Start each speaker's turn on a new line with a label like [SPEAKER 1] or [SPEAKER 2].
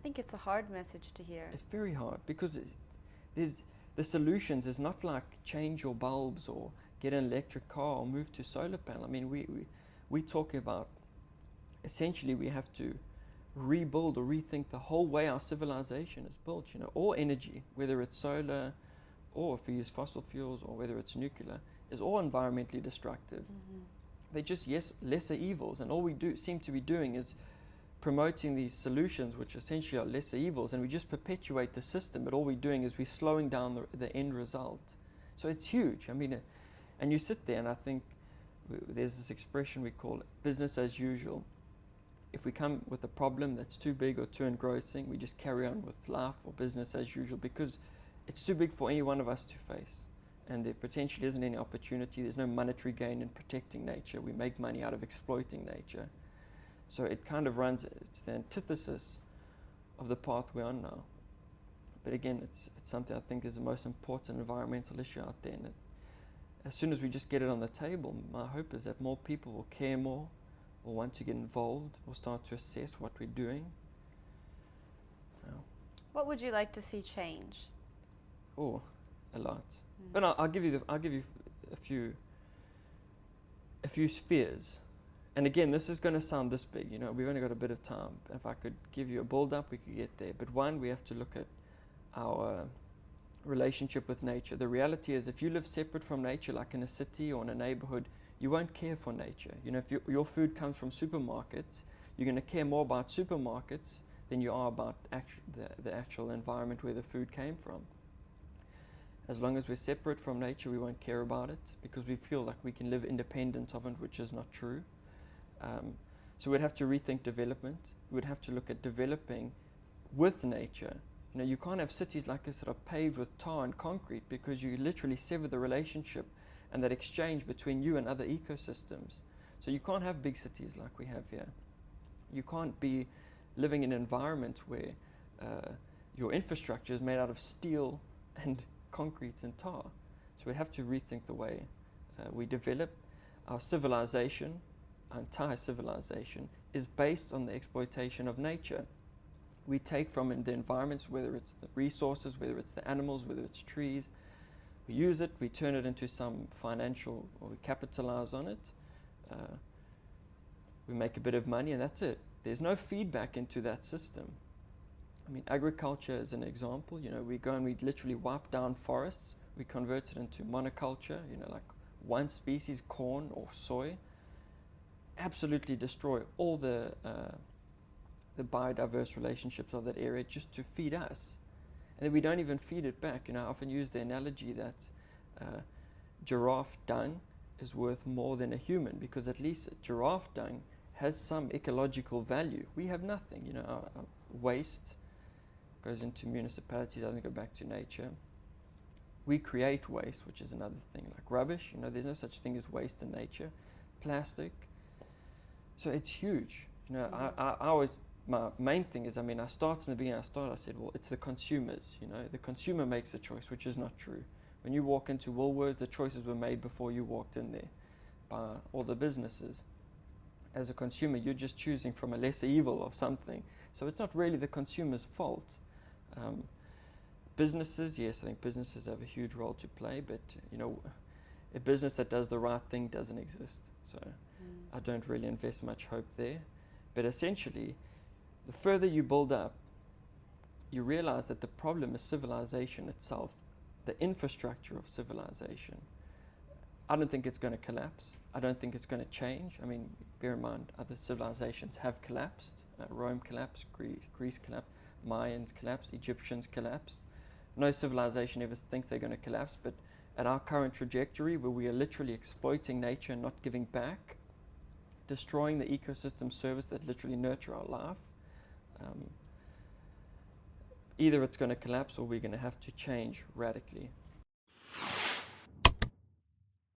[SPEAKER 1] think it's a hard message to hear.
[SPEAKER 2] It's very hard because there's the solutions is not like change your bulbs or get an electric car or move to solar panel. I mean, we're talking about essentially we have to rebuild or rethink the whole way our civilization is built, you know, all energy, whether it's solar or if we use fossil fuels or whether it's nuclear, is all environmentally destructive. They're just, yes, lesser evils, and all we seem to be doing is promoting these solutions which essentially are lesser evils, and we just perpetuate the system, but all we're doing is we're slowing down the end result. So it's huge. I mean, and you sit there and I think there's this expression we call it business as usual. If we come with a problem that's too big or too engrossing, we just carry on with life or business as usual because it's too big for any one of us to face. And there potentially isn't any opportunity. There's no monetary gain in protecting nature. We make money out of exploiting nature. So it kind of runs, it's the antithesis of the path we're on now. But again, it's something I think is the most important environmental issue out there. And as soon as we just get it on the table, my hope is that more people will care more, will want to get involved, will start to assess what we're doing.
[SPEAKER 1] What would you like to see change?
[SPEAKER 2] Oh, a lot. But I'll give you a few spheres. And again, this is going to sound this big. You know, we've only got a bit of time. If I could give you a build-up, we could get there. But one, we have to look at our relationship with nature. The reality is, if you live separate from nature, like in a city or in a neighborhood, you won't care for nature. You know, if your food comes from supermarkets, you're going to care more about supermarkets than you are about the actual environment where the food came from. As long as we're separate from nature, we won't care about it because we feel like we can live independent of it, which is not true. So we'd have to rethink development. We'd have to look at developing with nature. You know, you can't have cities like this that are paved with tar and concrete because you literally sever the relationship and that exchange between you and other ecosystems. So you can't have big cities like we have here. You can't be living in an environment where your infrastructure is made out of steel and concrete and tar. So we have to rethink the way we develop. Our civilization, our entire civilization, is based on the exploitation of nature. We take from the environments, whether it's the resources, whether it's the animals, whether it's trees, we use it, we turn it into some financial, or we capitalize on it. We make a bit of money and that's it. There's no feedback into that system. I mean, agriculture is an example. You know, we go and we literally wipe down forests. We convert it into monoculture, you know, like one species, corn or soy. Absolutely destroy all the biodiverse relationships of that area just to feed us. And then we don't even feed it back. You know, I often use the analogy that giraffe dung is worth more than a human because at least giraffe dung has some ecological value. We have nothing. You know, our waste goes into municipalities, doesn't go back to nature. We create waste, which is another thing, like rubbish. You know, there's no such thing as waste in nature. Plastic. So it's huge. You know, I always, my main thing is, I mean, I started in the beginning, I said, well, it's the consumers. You know, the consumer makes the choice, which is not true. When you walk into Woolworths, the choices were made before you walked in there by all the businesses. As a consumer, you're just choosing from a lesser evil of something. So it's not really the consumer's fault. Businesses, yes, I think businesses have a huge role to play, but you know, a business that does the right thing doesn't exist. So I don't really invest much hope there. But essentially, the further you build up, you realize that the problem is civilization itself, the infrastructure of civilization. I don't think it's going to collapse. I don't think it's going to change. I mean, bear in mind, other civilizations have collapsed. Rome collapsed, Greece collapsed, Mayans collapsed, Egyptians collapsed. No civilization ever thinks they're going to collapse, but at our current trajectory, where we are literally exploiting nature and not giving back, destroying the ecosystem service that literally nurture our life, either it's going to collapse or we're going to have to change radically.